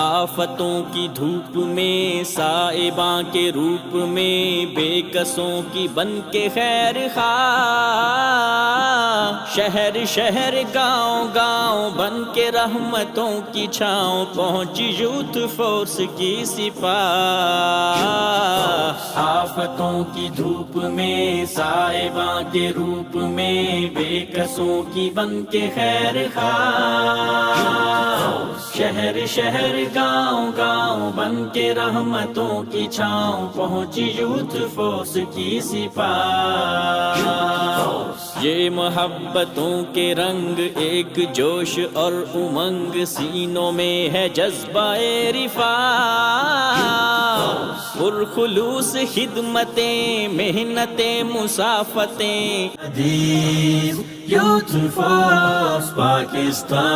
آفتوں کی دھوپ میں سائباں کے روپ میں بے کسوں کی بن کے خیر خواہ، شہر شہر گاؤں گاؤں بن کے رحمتوں کی چھاؤں پہنچی یوتھ فورس کی سپاہ۔ آفتوں کی دھوپ میں سائباں کے روپ میں بے کسوں کی بن کے خیر خواہ، شہر شہر گاؤں گاؤں بن کے رحمتوں کی چھاؤں پہنچی یوتھ فورس کی سپاہ۔ یہ محبتوں کے رنگ ایک جوش اور امنگ سینوں میں ہے جذبہ رفاع، پرخلوص خدمتیں محنتیں مسافتیں، یوتھ فورس پاکستان۔